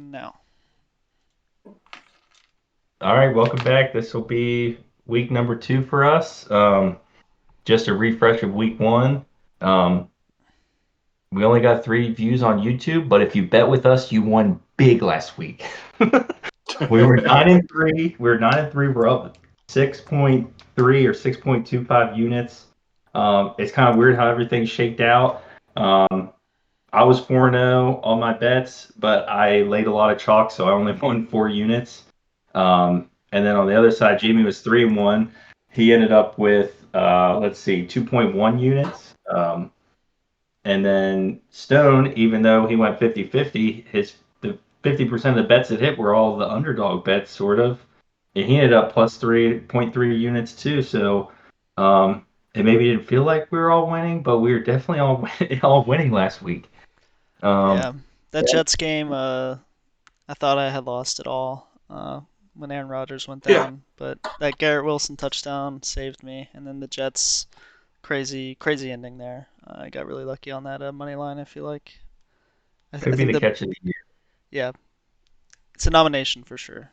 begin now. All right, welcome back. This will be week number 2 for us. Just a refresh of week 1. Um, we only got 3 views on YouTube, but if you bet with us, you won big last week. We were 9-3. We were 9-3. We're up 6.3 or 6.25 units. It's kind of weird how everything's shaked out. I was 4-0 on my bets, but I laid a lot of chalk, so I only won 4 units. And then on the other side, Jamie was 3-1. He ended up with, let's see, 2.1 units. And then Stone, even though he went 50-50, the 50% of the bets that hit were all the underdog bets, sort of. And he ended up plus 3.3 units too. So it maybe didn't feel like we were all winning, but we were definitely all winning last week. Um, Yeah, that Jets game, I thought I had lost it all when Aaron Rodgers went Yeah, down, but that Garrett Wilson touchdown saved me, and then the Jets crazy crazy ending there. I got really lucky on that money line. I feel like I Could be think the the catch of the year. yeah, it's a nomination for sure.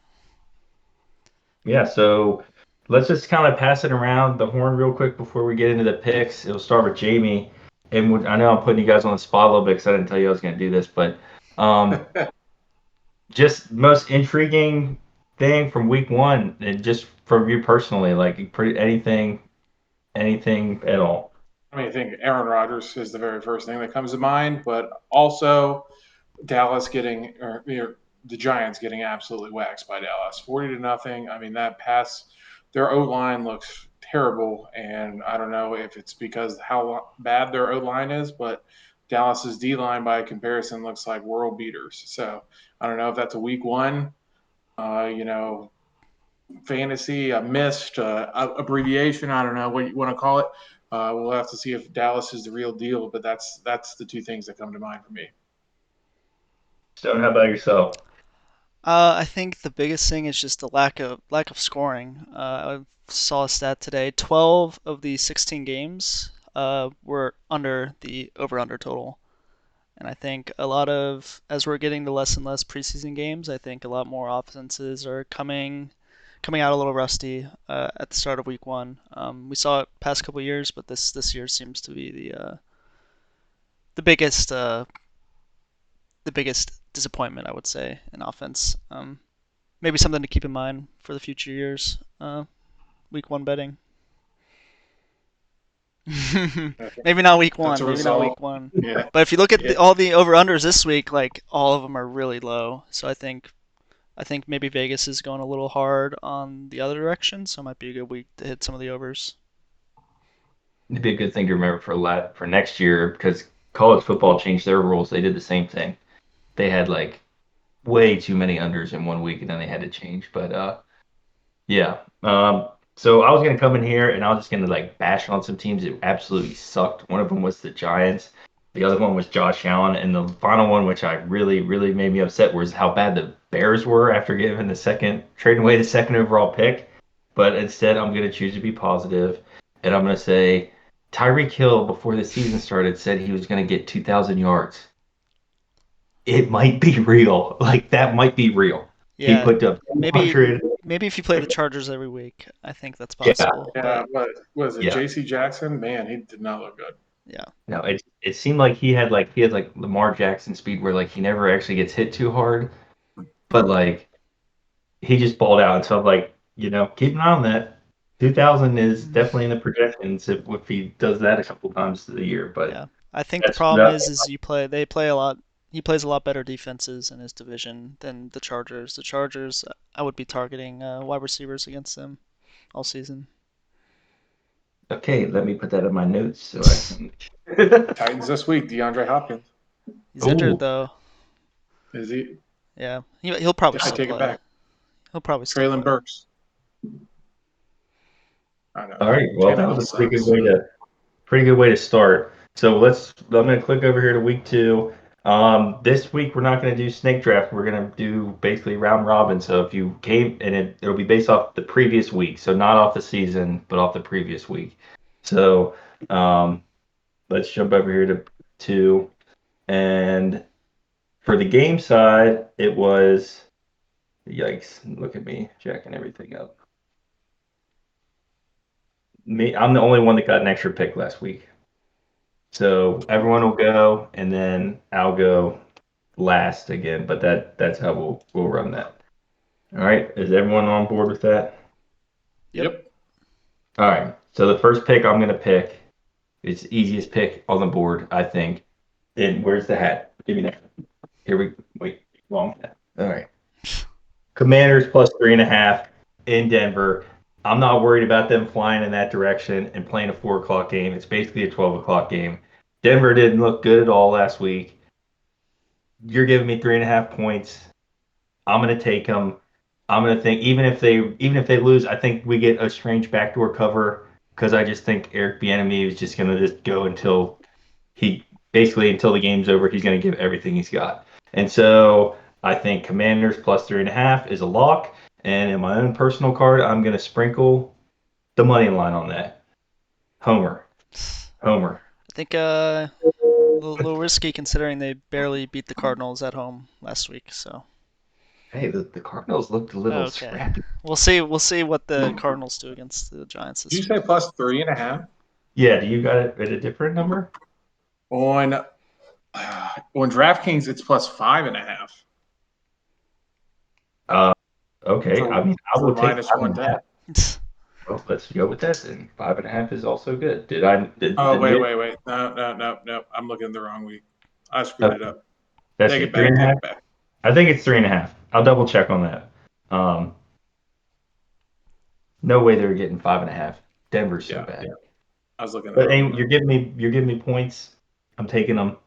Yeah, so let's just kind of pass it around the horn real quick before we get into the picks. It'll start with Jamie. And I know I'm putting you guys on the spot a little bit because I didn't tell you I was going to do this, but um, just most intriguing thing from week 1, and just from you personally, like anything at all. I mean, I think Aaron Rodgers is the very first thing that comes to mind, but also Dallas getting, the Giants getting absolutely waxed by Dallas, 40-0. I mean, that pass, their O line looks terrible, and I don't know if it's because how bad their O line is, but Dallas's D line by comparison looks like world beaters. So I don't know if that's a week one, uh, you know, fantasy, a missed abbreviation. I don't know what you want to call it. We'll have to see if Dallas is the real deal, but that's the two things that come to mind for me. Stone, how about yourself? I think the biggest thing is just the lack of scoring. I saw a stat today: 12 of the 16 games were under the over/under total. And I think a lot of, as we're getting to less and less preseason games, I think a lot more offenses are coming out a little rusty at the start of week one. We saw it past couple years, but this year seems to be the biggest the biggest disappointment, I would say, in offense. Maybe something to keep in mind for the future years. Week one betting. Maybe not week That's one. a Maybe not result. week one. Yeah, But if you look at yeah. all the over unders this week, like all of them are really low. So I think maybe Vegas is going a little hard on the other direction. So it might be a good week to hit some of the overs. It'd be a good thing to remember for next year because college football changed their rules. They did the same thing. They had like way too many unders in one week, and then they had to change. But yeah. So I was gonna come in here and I was just gonna like bash on some teams that absolutely sucked. One of them was the Giants. The other one was Josh Allen, and the final one, which I really, really made me upset, was how bad the Bears were after giving trading away the second overall pick. But instead, I'm gonna choose to be positive, and I'm gonna say Tyreek Hill before the season started said he was gonna get 2,000 yards. It might be real. Like that might be real. He Yeah, put up maybe 200. maybe if you play the Chargers every week, I think that's Yeah, possible. Yeah, But what was it? yeah. J.C. Jackson? Man, he did not look good. yeah, No, it seemed like he had like Lamar Jackson speed where like he never actually gets hit too hard, but like he just balled out. And so I'm like, keep an eye on that. 2000 is definitely in the projections if he does that a couple times a year. But yeah. I think the that's problem that. is they play a lot. He plays a lot better defenses in his division than the Chargers. The Chargers, I would be targeting wide receivers against them all season. Okay, let me put that in my notes so I can. Titans this week, DeAndre Hopkins. He's injured Oh, though. Is he? Yeah, he'll probably I still take it play. back. He'll probably still Traylon play. Burks. I know. all right. Well, that was Tannehill a pretty good sucks. way to start. So I'm going to click over here to week 2. This week we're not going to do snake draft. We're going to do basically round robin. So if you came and it'll be based off the previous week, so not off the season, but off the previous week. So um, let's jump over here to 2, and For the game side, it was yikes. Look at me jacking everything up. I'm the only one that got an extra pick last week. So everyone will go, and then I'll go last again. But that's how we'll run that. All right. Is everyone on board with that? Yep. Yep. All right. So the first pick I'm gonna pick, it's the easiest pick on the board, I think. And where's the hat? Give me that. Here we wait. Wrong hat. All right. Commanders plus 3.5 in Denver. I'm not worried about them flying in that direction and playing a 4 o'clock game. It's basically a 12 o'clock game. Denver didn't look good at all last week. You're giving me 3.5 points. I'm gonna take them. I'm gonna think even if they lose, I think we get a strange backdoor cover because I just think Eric Bieniemy is just gonna just go until until the game's over. He's gonna give everything he's got, and so I think Commanders plus 3.5 is a lock. And in my own personal card, I'm gonna sprinkle the money line on that. Homer, Homer. I think a little risky considering they barely beat the Cardinals at home last week. So Hey, the Cardinals looked a little okay, scrappy. we'll see. We'll see what the Cardinals do against the Giants Did you this say week. plus 3.5? Yeah, do you got it at a different number? On DraftKings, it's plus 5.5 Uh, okay. I for mean, I for will take minus 5.5. 110. Well, let's go with that then. 5.5 is also good. Did I? Oh, Did wait, we? wait, wait. No. I'm looking the wrong week. I screwed Okay, it up. that's Take it. it Three back. and a Take half. it back. I think it's 3.5. I'll double check on that. No way they're getting 5.5. Denver's so Yeah, bad. I was looking at the But wrong hey, one. you're giving me points. I'm taking them.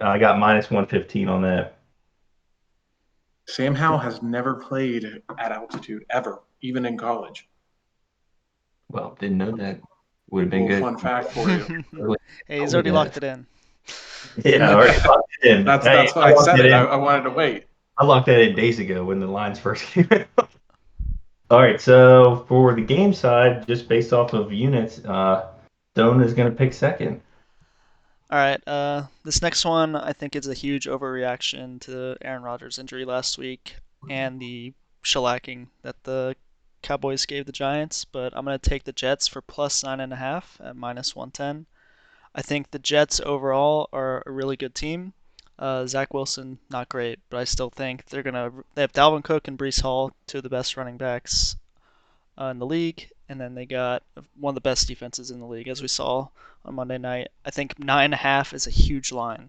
I got minus 115 on that. Sam Howell has never played at altitude ever, even in college. Well, didn't know that. Would have been Little good. fun fact for you. Hey, he's With already locked that. it in. Yeah, I already locked it in. Hey, That's why I said it. I wanted to wait. I locked that in days ago when the lines first came out. All right, so for the game side, just based off of units, Stone is going to pick second. All right. This next one I think is a huge overreaction to Aaron Rodgers' injury last week and the shellacking that the Cowboys gave the Giants. But I'm gonna take the Jets for plus 9.5 at minus 110. I think the Jets overall are a really good team. Zach Wilson not great, but I still think they have Dalvin Cook and Brees Hall, two of the best running backs in the league, and then they got one of the best defenses in the league, as we saw on Monday night. I think 9.5 is a huge line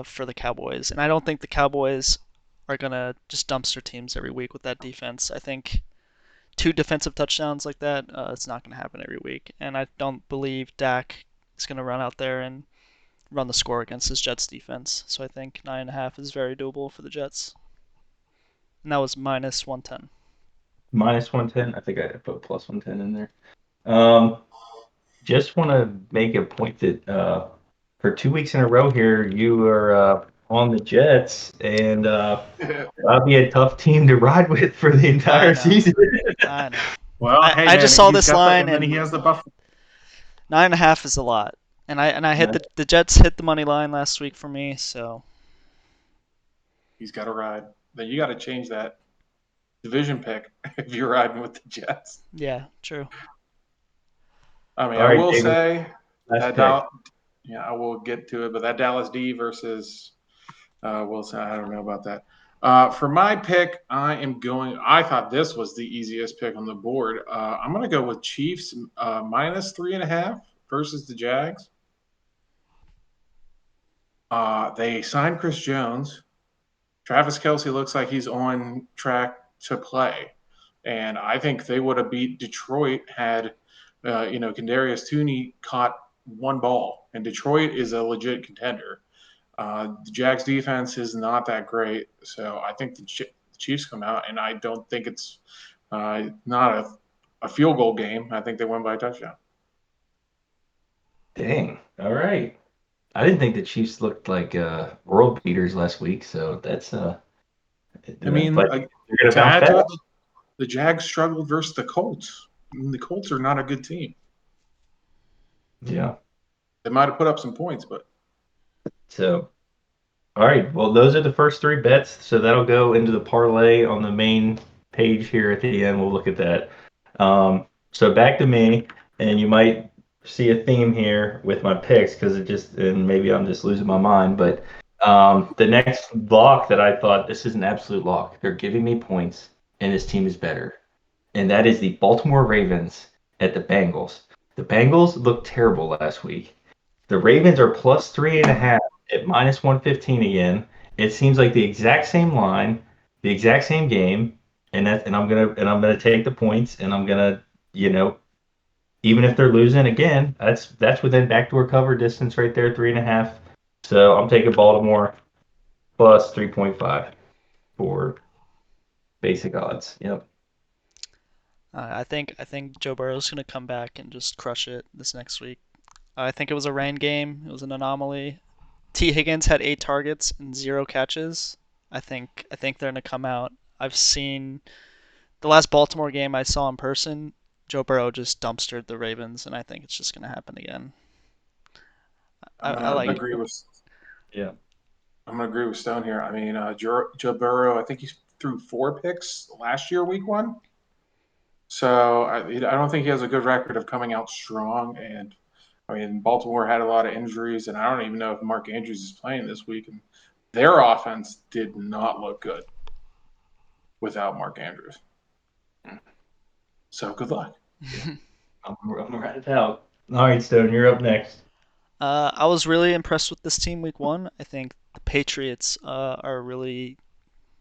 for the Cowboys, and I don't think the Cowboys are gonna just dumpster teams every week with that defense. I think two defensive touchdowns like that, it's not gonna happen every week, and I don't believe Dak is gonna run out there and run the score against this Jets defense. So I think 9.5 is very doable for the Jets, and that was minus 110. Minus 110. I think I put plus 110 in there. Um, just want to make a point that for 2 weeks in a row here, you are on the Jets, and that'll be a tough team to ride with for the I entire know. season. I know. Well, hey I man, just saw he's this got the, line, and then he and has the Buffalo. 9.5 is a lot. And I hit Yeah. the Jets hit the money line last week for me, so He's got to ride. Then you got to change that division pick if you're riding with the Jets. yeah, true. I mean, All I right, will David, say last that pick. yeah, I will get to it, but that Dallas D versus Wilson, I don't know about that. For my pick, I thought this was the easiest pick on the board. I'm going to go with Chiefs minus 3.5 versus the Jags. They signed Chris Jones. Travis Kelsey looks like he's on track to play. And I think they would have beat Detroit had, Kadarius Tooney caught one ball. And Detroit is a legit contender. The Jags defense is not that great, so I think the Chiefs come out, and I don't think it's not a field goal game. I think they win by a touchdown. Dang. All right. I didn't think the Chiefs looked like world beaters last week, so that's I mean, but you're gonna to bounce add back. to it, the Jags struggled versus the Colts. I mean, the Colts are not a good team. Yeah. They might have put up some points, but So All right. Well, those are the first three bets. So that'll go into the parlay on the main page here at the end. We'll look at that. So back to me, and you might see a theme here with my picks because and maybe I'm just losing my mind. But the next lock that I thought this is an absolute lock. They're giving me points, and this team is better. And that is the Baltimore Ravens at the Bengals. The Bengals looked terrible last week. The Ravens are plus 3.5 at minus 115 again. It seems like the exact same line, the exact same game, and I'm gonna take the points, and I'm gonna, you know, even if they're losing again, that's within backdoor cover distance right there, 3.5. So I'm taking Baltimore plus 3.5 for basic odds. Yep. I think Joe Burrow's gonna come back and just crush it this next week. I think it was a rain game. It was an anomaly. T. Higgins had 8 targets and 0 catches. I think they're gonna come out. I've seen the last Baltimore game I saw in person. Joe Burrow just dumpstered the Ravens, and I think it's just gonna happen again. I'm I gonna like. agree with Yeah. I'm gonna agree with Stone here. I mean, Joe Burrow. I think he threw 4 picks last year, week one. So I don't think he has a good record of coming out strong. And I mean, Baltimore had a lot of injuries, and I don't even know if Mark Andrews is playing this week. And their offense did not look good without Mark Andrews. So good luck. Yeah. I'm gonna write it out. All right, Stone, you're up next. I was really impressed with this team week one. I think the Patriots are a really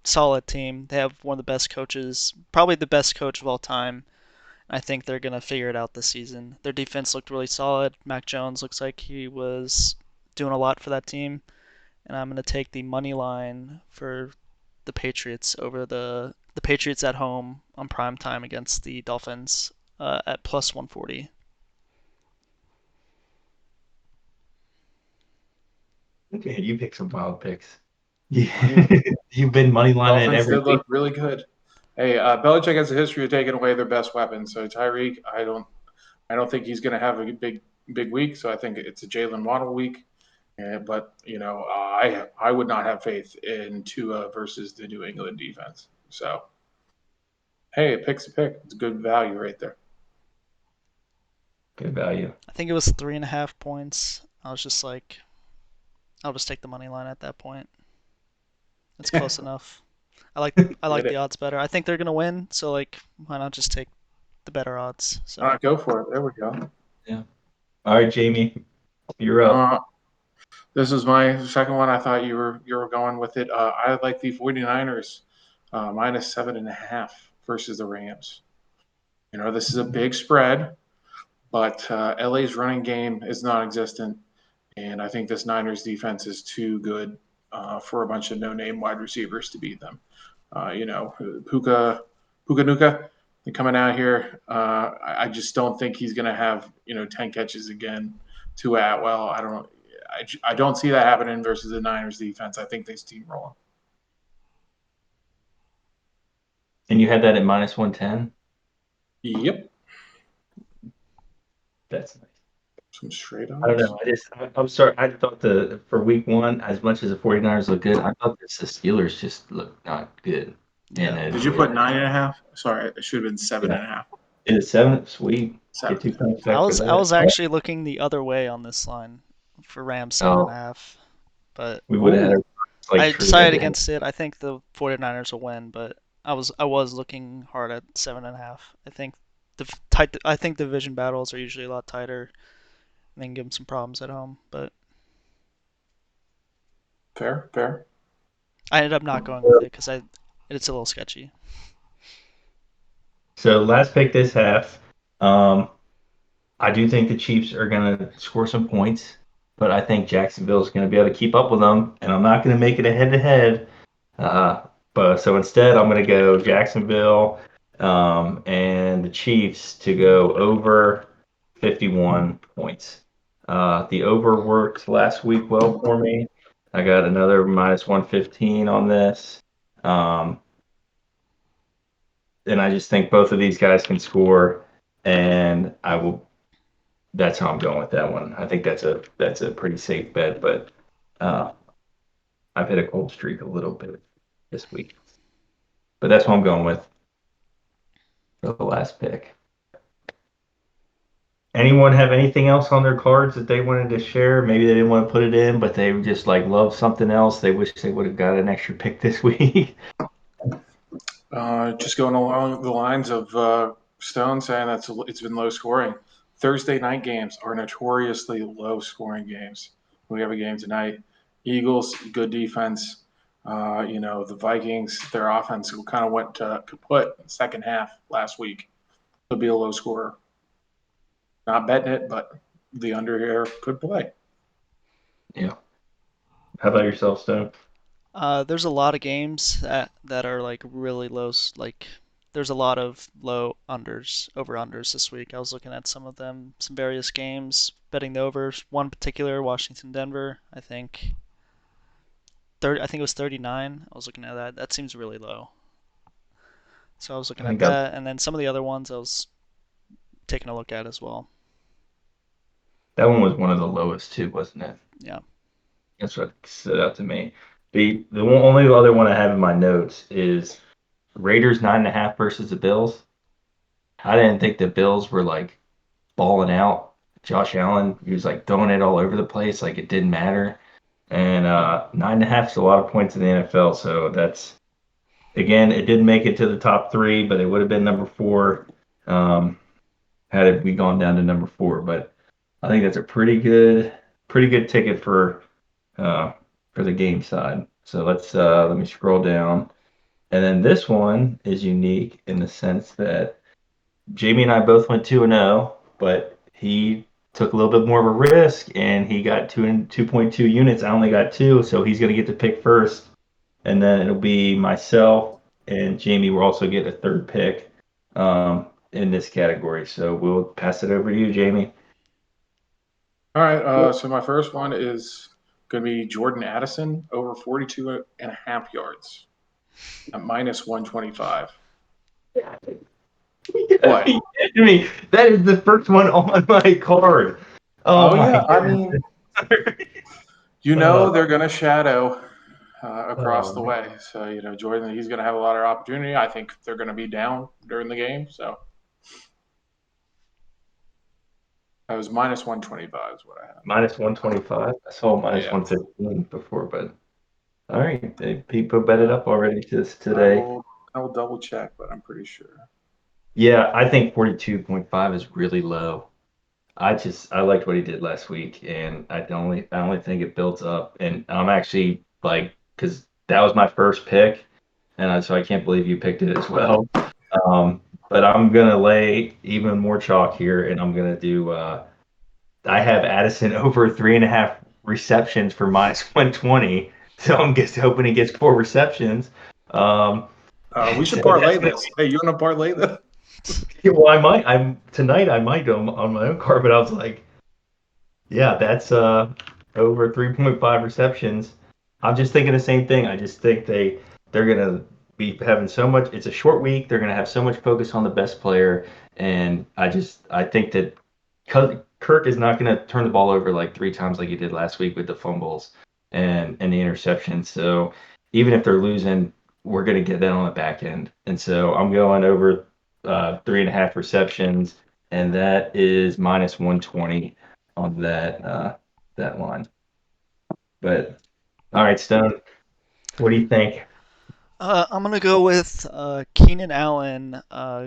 solid team. They have one of the best coaches, probably the best coach of all time. I think they're going to figure it out this season. Their defense looked really solid. Mac Jones looks like he was doing a lot for that team. And I'm going to take the money line for the Patriots over the Patriots at home on prime time against the Dolphins at plus 140. Okay, you pick some wild picks. Yeah. I mean, You've been money lining it Dolphins every did week. look really good. Hey, Belichick has a history of taking away their best weapon. So Tyreek, I don't think he's going to have a big week. So I think it's a Jalen Waddle week. But I would not have faith in Tua versus the New England defense. So hey, a pick's a pick. It's good value right there. Good value. I think it was 3.5 points. I was just like, I'll just take the money line at that point. It's close enough. I like Get the it. odds better. I think they're gonna win, so like why not just take the better odds? All So right, go for it. There we go. Yeah. All right, Jamie, you're up. Uh, this is my second one. I thought you were going with it. I like the 49ers minus 7.5 versus the Rams. This is a big spread, but LA's running game is non-existent, and I think this Niners defense is too good for a bunch of no-name wide receivers to beat them. Puka Nuka coming out here. I just don't think he's going to have 10 catches again. To Atwell, I don't see that happening versus the Niners defense. I think they steamroll And you had that at minus 110? him. Yep, That's nice. some straight I don't odds. know. I'm sorry. I thought for week one, as much as the 49ers look good, I thought the Steelers just looked not good. And yeah, Did you put 9.5? Sorry, it should have been seven yeah, and a half. it is seven. Sweet. Get Seven. 2 points I back for was I that. was actually looking the other way on this line for Rams seven and a Oh, half, but we would have had Ooh, a like I true decided head to head. against it. I think the 49ers will win, but I was looking hard at 7.5. I think division battles are usually a lot tighter and they can give them some problems at home, but fair, fair. I ended up not going with it because it's a little sketchy. So last pick this half. Um, I do think the Chiefs are going to score some points, but I think Jacksonville is going to be able to keep up with them, and I'm not going to make it a head-to-head. But so instead, I'm going to go Jacksonville and the Chiefs to go over 51 points. The over worked last week well for me. I got another minus 115 on this. Um, and I just think both of these guys can score, and I will that's how I'm going with that one. I think that's a pretty safe bet, but uh, I've hit a cold streak a little bit this week, but that's what I'm going with for the last pick. Anyone have anything else on their cards that they wanted to share? Maybe they didn't want to put it in, but they just like love something else. They wish they would have got an extra pick this week. Just going along the lines of Stone saying it's been low scoring. Thursday night games are notoriously low scoring games. We have a game tonight. Eagles, good defense. The Vikings, their offense kind of went kaput second half last week. It'll be a low scorer. Not betting it, but the under here could play. Yeah. How about yourself, Stone? There's a lot of games that are like really low. Like there's a lot of low unders, over unders this week. I was looking at some of them, some various games, betting the overs. One particular, Washington Denver. I think it was 39. I was looking at that. That seems really low. So I was I looking at think I, that, and then some of the other ones I was taking a look at as well. that one was one of the lowest too, wasn't it? Yeah. That's what stood out to me. Only other one I have in my notes is Raiders 9.5 versus the Bills. I didn't think the Bills were like balling out. Josh Allen, he was like throwing it all over the place, like it didn't matter. And 9.5 is a lot of points in the NFL. So that's again, it didn't make it to the top three, but it would have been number four um, had it we gone down to number four. But I think that's a pretty good ticket uh, for the game side. So let me scroll down. And then this one is unique in the sense that Jamie and I both went 2-0, but he took a little bit more of a risk and he got 2.2 units. I only got two, so he's going to get to pick first. And then it'll be myself and Jamie will also get a third pick in this category. So we'll pass it over to you, Jamie. All right. So my first one is going to be Jordan Addison over 42 and a half yards at minus 125. Are What? you kidding me? That is the first one on my card. Oh Oh, my yeah. I goodness. mean, Oh, they're going to shadow across the oh, way. So, Jordan, he's going to have a lot of opportunity. I think they're going to be down during the game. So I was minus 125 is what I had. minus 125. I saw minus Yeah. 115 before, but all right. People bet it Uh, up already I today. will I will double check, but I'm pretty sure. Yeah, I think 42.5 is really low. I liked what he did last week, and I only think it builds up. And I'm actually like, because that was my first pick, and so I can't believe you picked it as well. Um, but I'm gonna lay even more chalk here, and I'm gonna do. I have Addison over 3.5 receptions for minus 120, so I'm just hoping he gets 4 receptions. Um, We so should parlay that's this. Hey, you want to parlay this? well, I might. I'm tonight. I might on my own card, but I was like, yeah, that's over 3.5 receptions. I'm just thinking the same thing. I just think they're gonna be having so much. It's a short week. They're gonna have so much focus on the best player, and I think that Kirk is not gonna turn the ball over like 3 times like he did last week with the fumbles and the interceptions. So even if they're losing, we're gonna get that on the back end. And so I'm going over 3.5 receptions, and that is minus 120 on that line. But all right, Stone, what do you think? I'm gonna go with Keenan Allen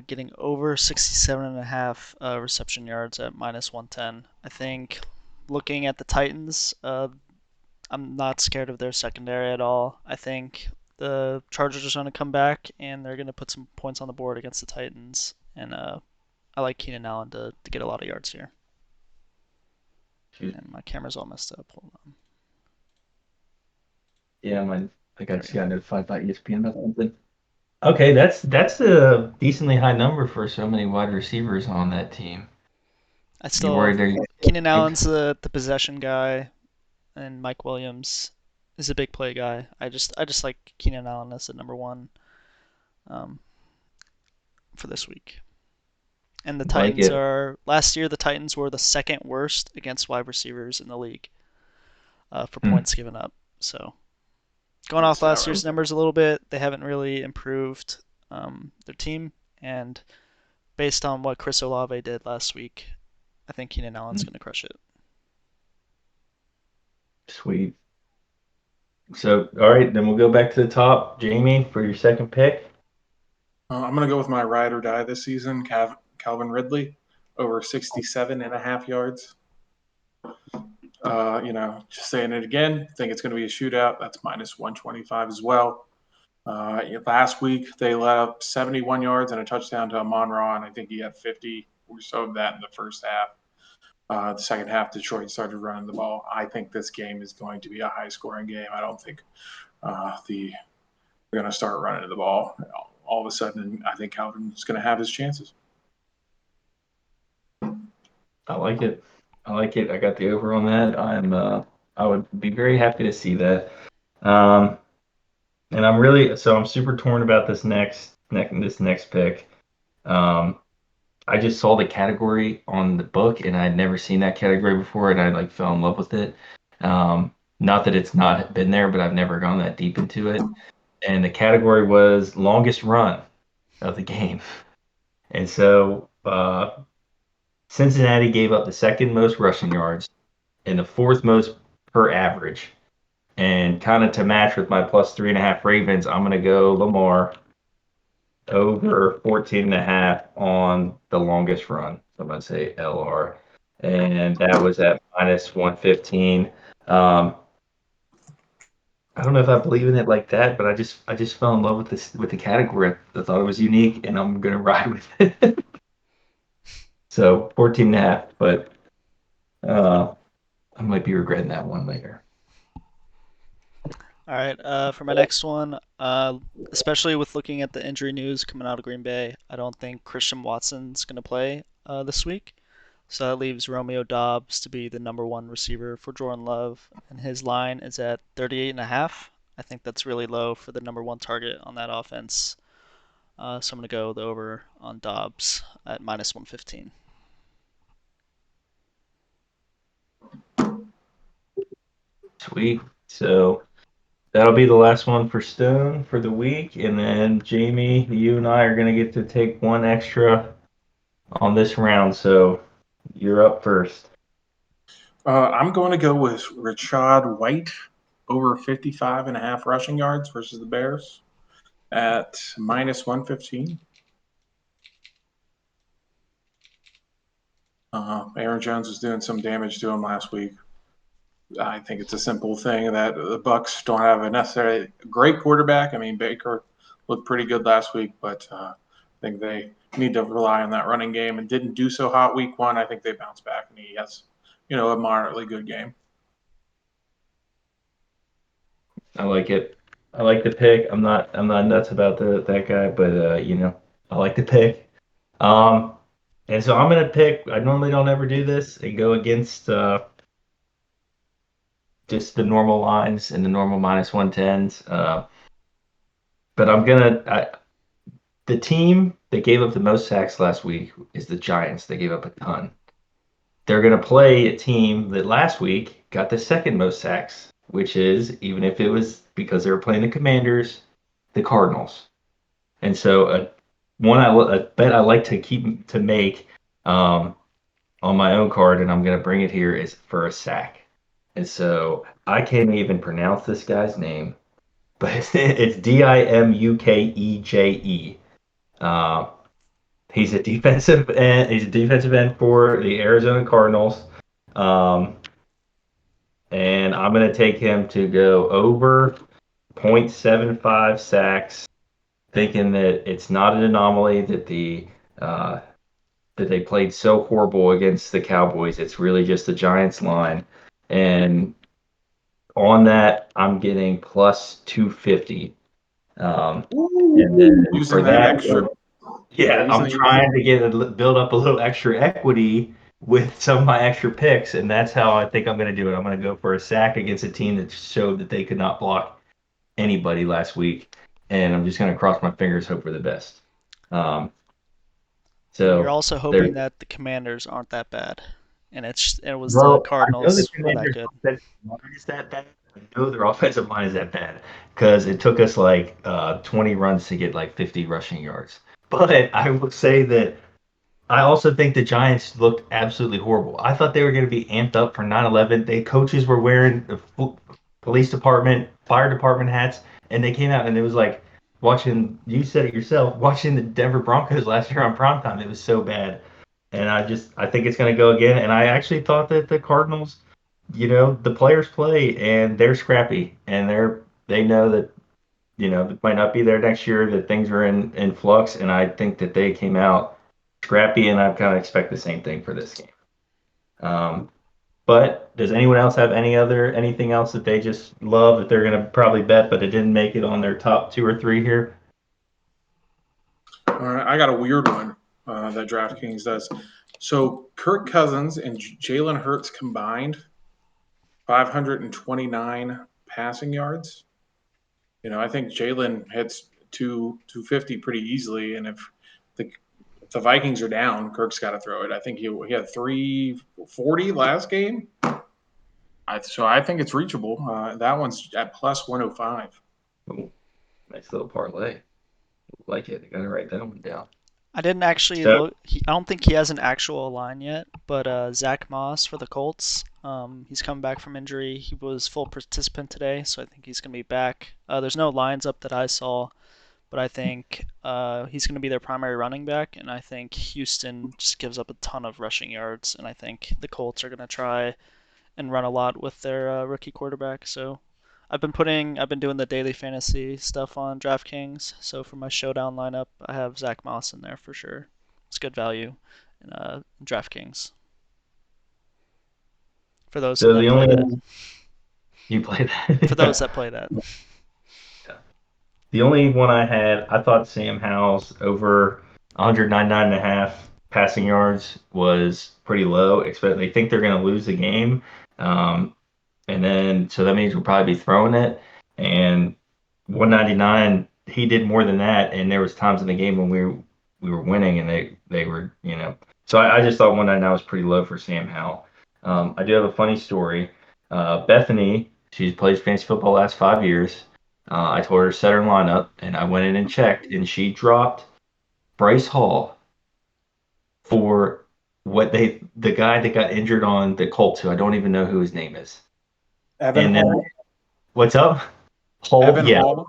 getting over 67 and a half reception yards at minus 110. I think looking at the Titans, I'm not scared of their secondary at all. I think the Chargers are going to come back and they're going to put some points on the board against the Titans. And I like Keenan Allen to get a lot of yards here. And my camera's all messed up. Hold on. Yeah, I There we just go. got notified by ESPN about something. Okay, that's a decently high number for so many wide receivers on that team. I You still worried they're Keenan big? Allen's the possession guy, and Mike Williams is a big play guy. I just like Keenan Allen as the number one um, for this week. And the Like Titans it. are last year the Titans were the second worst against wide receivers in the league for Hmm. points given up. So going off That's last about year's numbers a little bit, they haven't really improved their team. And based on what Chris Olave did last week, I think Keenan Allen's going to crush it. Sweet. So, all right, then we'll go back to the top. Jamie, for your second pick. I'm going to go with my ride or die this season, Calvin Ridley, over 67 and a half yards. Just saying it again, think it's going to be a shootout. That's minus 125 as well. Last week, they let up 71 yards and a touchdown to Amon Ra, and I think he had 50 or so of that in the first half. The second half, Detroit started running the ball. I think this game is going to be a high scoring game. I don't think they're going to start running the ball. All of a sudden, I think Calvin's going to have his chances. I like it. I like it. I got the over on that. I would be very happy to see that. Um, and I'm super torn about this next pick. Um, I just saw the category on the book and I'd never seen that category before and I like fell in love with it. Not that it's not been there, but I've never gone that deep into it. And the category was longest run of the game. And so Cincinnati gave up the second most rushing yards and the fourth most per average. And kind of to match with my plus 3.5 Ravens, I'm going to go Lamar over 14 and a half on the longest run. So I'm going to say LR. And that was at minus 115. Um, I don't know if I believe in it like that, but I just fell in love with the category. I thought it was unique and I'm gonna ride with it. So 14 and a half, but uh I might be regretting that one later. All right, for my next one, especially with looking at the injury news coming out of Green Bay, I don't think Christian Watson's going to play this week. So that leaves Romeo Dobbs to be the number one receiver for Jordan Love, and his line is at 38 and a half. I think that's really low for the number one target on that offense. So I'm going to go the over on Dobbs at minus 115. Sweet. So that'll be the last one for Stone for the week. And then Jamie, you and I are gonna get to take one extra on this round. So you're up first. I'm going to go with Rashad White over 55 and a half rushing yards versus the Bears at minus 115. Aaron Jones was doing some damage to him last week. I think it's a simple thing that the Bucks don't have a necessarily great quarterback. I mean, Baker looked pretty good last week, but I think they need to rely on that running game and didn't do so hot week one. I think they bounced back and he has, a moderately good game. I like it. I like the pick. I'm not nuts about that guy, but I like the pick. Um, and so I'm gonna pick. I normally don't ever do this and go against just the normal lines and the normal minus 110s. But the team that gave up the most sacks last week is the Giants. They gave up a ton. They're gonna play a team that last week got the second most sacks, which is even if it was because they were playing the Commanders, the Cardinals. And so a bet I like to keep to make um, on my own card, and I'm going to bring it here, is for a sack. And so I can't even pronounce this guy's name, but it's Dimukeje. Uh, he's a defensive end. He's a defensive end for the Arizona Cardinals, um, and I'm going to take him to go over 0.75 sacks, thinking that it's not an anomaly uh, that they played so horrible against the Cowboys. It's really just the Giants line. And on that, I'm getting plus 250. And then for Using that that, extra, yeah, yeah, I'm using trying to build up a little extra equity with some of my extra picks, and that's how I think I'm going to do it. I'm going to go for a sack against a team that showed that they could not block anybody last week, and I'm just going to cross my fingers, hope for the best. Um, And you're so also there. hoping that the Commanders aren't that bad, and it was the Well, I know the Cardinals were that Commanders' good. offensive line is that bad. know their offensive line is that bad because it took us like 20 runs to get like 50 rushing yards. But I will say that I also think the Giants looked absolutely horrible. I thought they were going to be amped up for 9/11. They coaches were wearing the police department, fire department hats, and they came out and it was like watching. You said it yourself, watching the Denver Broncos last year on primetime. It was so bad, and I think it's going to go again. And I actually thought that the Cardinals, the players play and they're scrappy and they know that it might not be there next year, that things are in flux, and I think that they came out scrappy, and I kind of expect the same thing for this game. Um, but does anyone else have anything else that they just love that they're going to probably bet, but it didn't make it on their top two or three here? All right, I got a weird one that DraftKings does. So Kirk Cousins and Jalen Hurts combined 529 passing yards. I think Jalen hits 250 pretty easily, and if the Vikings are down, Kirk's got to throw it. I think he had 340 last game. So I think it's reachable. That one's at plus 105. Ooh, nice little parlay. Like it. I got to write that one down. I didn't actually So, look. I don't think he has an actual line yet, but Zach Moss for the Colts. He's coming back from injury. He was full participant today, so I think he's going to be back. There's no lines up that I saw, but I think he's going to be their primary running back, and I think Houston just gives up a ton of rushing yards, and I think the Colts are going to try and run a lot with their rookie quarterback. So I've been doing the daily fantasy stuff on DraftKings. So for my showdown lineup, I have Zach Moss in there for sure. It's good value in DraftKings for those so that the play only that. one you played For those that. that play that. The only one I had, I thought Sam Howell's over 199.5 passing yards was pretty low. Expect they think they're going to lose the game, um, and then so that means we'll probably be throwing it. And 199, he did more than that, and there was times in the game when we were winning, and they were. So I just thought 199 was pretty low for Sam Howell. I do have a funny story. Bethany, she's played fantasy football the last 5 years. I told her to set her lineup, and I went in and checked, and she dropped Bryce Hall for the guy that got injured on the Colts, who I don't even know who his name is. Evan And then Hall. what's up? Hall, Evan yeah, Hall.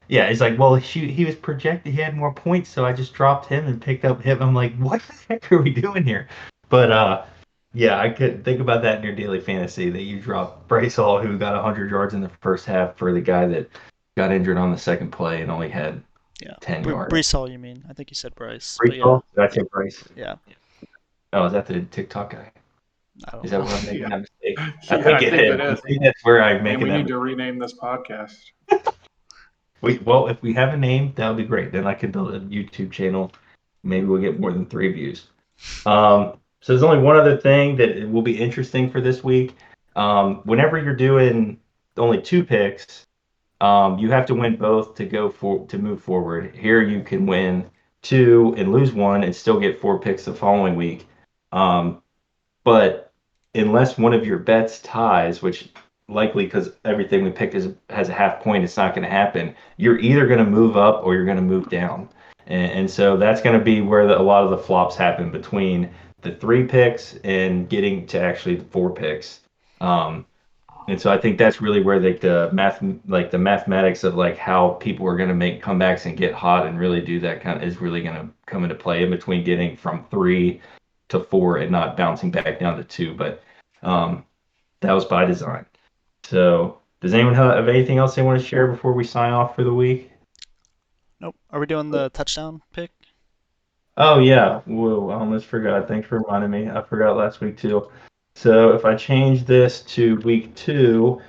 yeah. It's like, well, he was projected, he had more points, so I just dropped him and picked up him. I'm like, what the heck are we doing here? But yeah, I could think about that in your daily fantasy that you dropped Bryce Hall, who got 100 yards in the first half, for the guy that got injured on the second play and only had Yeah. 10 yards. Brees Hall, you mean? I think you said Bryce, but Bryce yeah, Hall? That's it, Bryce. yeah. Oh, is that the TikTok guy? I don't Is that know. where I'm making Yeah, that mistake? I yeah, think I it think is. it I is. think that's where I'm Man, making we that need to mistake. rename this podcast. Well, if we have a name, that would be great. Then I could build a YouTube channel. Maybe we'll get more than 3 views. So there's only one other thing that will be interesting for this week. Whenever you're doing only two picks, you have to win both to move forward. Here you can win two and lose one and still get 4 picks the following week. Um, but unless one of your bets ties, which likely because everything we picked has a half point, it's not going to happen. You're either going to move up or you're going to move down, and so that's going to be where a lot of the flops happen between the 3 picks and getting to actually the 4 picks. Um, and so I think that's really where the mathematics of like how people are going to make comebacks and get hot and really do that kind of is really going to come into play in between getting from 3 to 4 and not bouncing back down to 2. But um, that was by design. So does anyone have anything else they want to share before we sign off for the week? Nope. Are we doing the touchdown pick? Oh yeah, whoa, I almost forgot. Thanks for reminding me. I forgot last week too. So if I change this to week 2,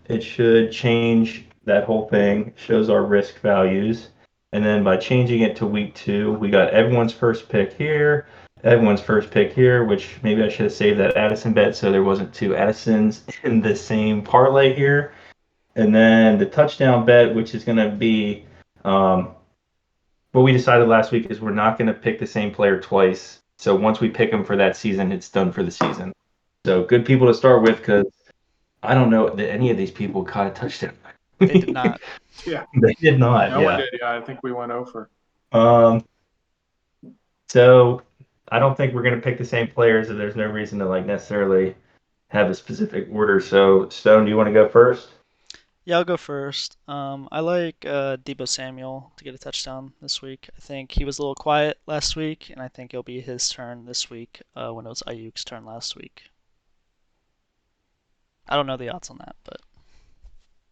it should change that whole thing, shows our risk values. And then by changing it to week 2, we got everyone's first pick here, everyone's first pick here, which maybe I should have saved that Addison bet so there wasn't 2 Addisons in the same parlay here. And then the touchdown bet, which is going to be what we decided last week, is we're not going to pick the same player twice. So once we pick them for that season, it's done for the season. So good people to start with because I don't know that any of these people caught a touchdown. They did not. Yeah, They did not. no one Yeah. did. Yeah, I think we went over. Um. So I don't think we're gonna pick the same players, and there's no reason to like necessarily have a specific order. So Stone, do you want to go first? Yeah, I'll go first. I like Debo Samuel to get a touchdown this week. I think he was a little quiet last week, and I think it'll be his turn this week when it was Ayuk's turn last week. I don't know the odds on that, but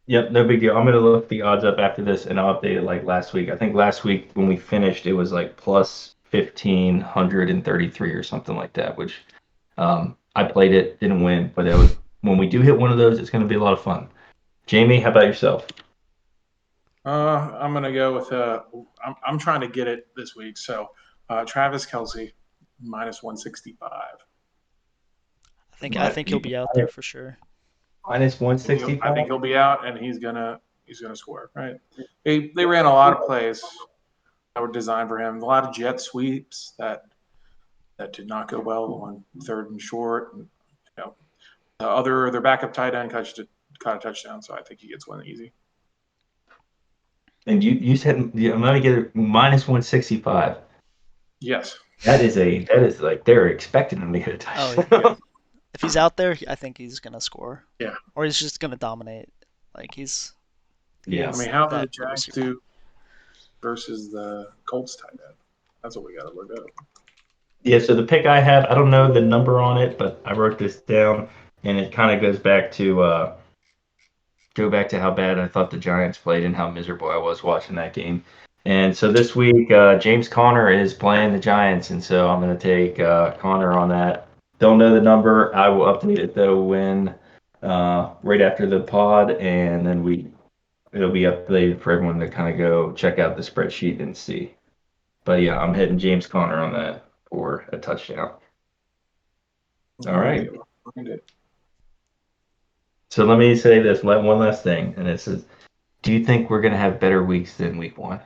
Yep, no big deal. I'm gonna look the odds up after this, and I'll update it like last week. I think last week when we finished, it was like plus 1,533 or something like that. Which I played it, didn't win, but it was when we do hit one of those, it's gonna be a lot of fun. Jamie, how about yourself? I'm gonna go with I'm trying to get it this week. So Travis Kelsey minus 165. I think he'll be out there for sure. Minus I 165. think he'll be out, and he's gonna score. Right? They ran a lot of plays that were designed for him. A lot of jet sweeps that did not go well on third and short. And, their backup tight end caught a touchdown, so I think he gets one easy. And you said I'm gonna get it minus 165. Yes. That is like they're expecting him to get a Oh, touchdown. if he's out there, I think he's gonna score, Yeah. or he's just gonna dominate. Like he Yeah. I mean, is how do the that wide Giants receiver. do versus the Colts tight end? That's what we got to look up. Yeah, so the pick I have, I don't know the number on it, but I wrote this down, and it kind of goes back to how bad I thought the Giants played and how miserable I was watching that game. And so this week, James Conner is playing the Giants, and so I'm going to take Conner on that. Don't know the number. I will update it though when right after the pod, and then it'll be updated for everyone to kind of go check out the spreadsheet and see. But yeah, I'm hitting James Conner on that for a touchdown. All All right. right. Find it. So let me say this one last thing, and it says, do you think we're gonna have better weeks than week one?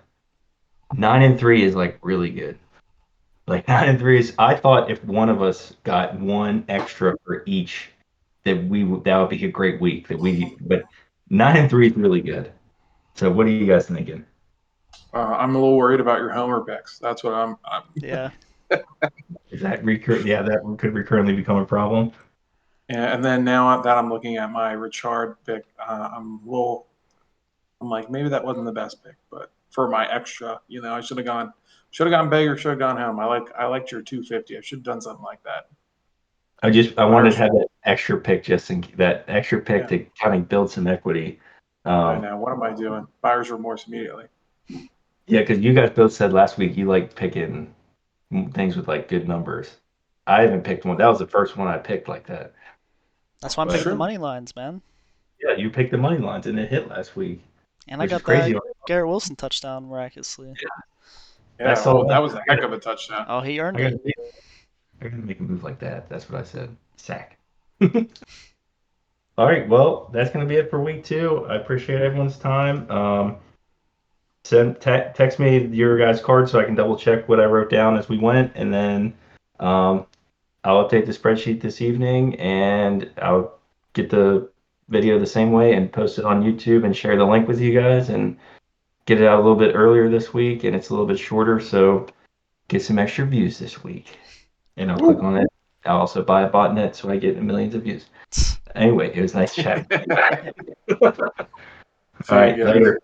9-3 is like really good. Like 9-3 is. I thought if one of us got one extra for each, that would be a great week. But 9-3 is really good. So what are you guys thinking? I'm a little worried about your homer picks. That's what I'm. Yeah, Is that recur? Yeah, that could recurrently become a problem. Yeah, and then now that I'm looking at my Richard pick, I'm like, maybe that wasn't the best pick, but for my extra, I should have gone big or should have gone home. I liked your 250. I should have done something like that. I wanted to Irish, have that extra pick that extra pick yeah, to kind of build some equity. I Um, know. What am I doing? Buyer's remorse immediately. yeah, because you guys both said last week you like picking things with like good numbers. I haven't picked one. That was the first one I picked like that. that's why I'm It's But picking the true. money lines, man. yeah, you picked the money lines and it hit last week, And I which is got that crazy. Garrett Wilson touchdown miraculously. I Yeah. saw Oh, that that. was a heck of a touchdown. Oh, he earned I it. gotta, I gotta make a move like that. That's what I said. Sack. All right, well, that's gonna be it for week two. I appreciate everyone's time. Text me your guys' cards so I can double check what I wrote down as we went, and then um, I'll update the spreadsheet this evening, and I'll get the video the same way and post it on YouTube and share the link with you guys and get it out a little bit earlier this week, and it's a little bit shorter, so get some extra views this week. And I'll click Woo. on it. I'll also buy a botnet so I get millions of views. Anyway, it was nice chatting. Yep. All See you right, guys. later.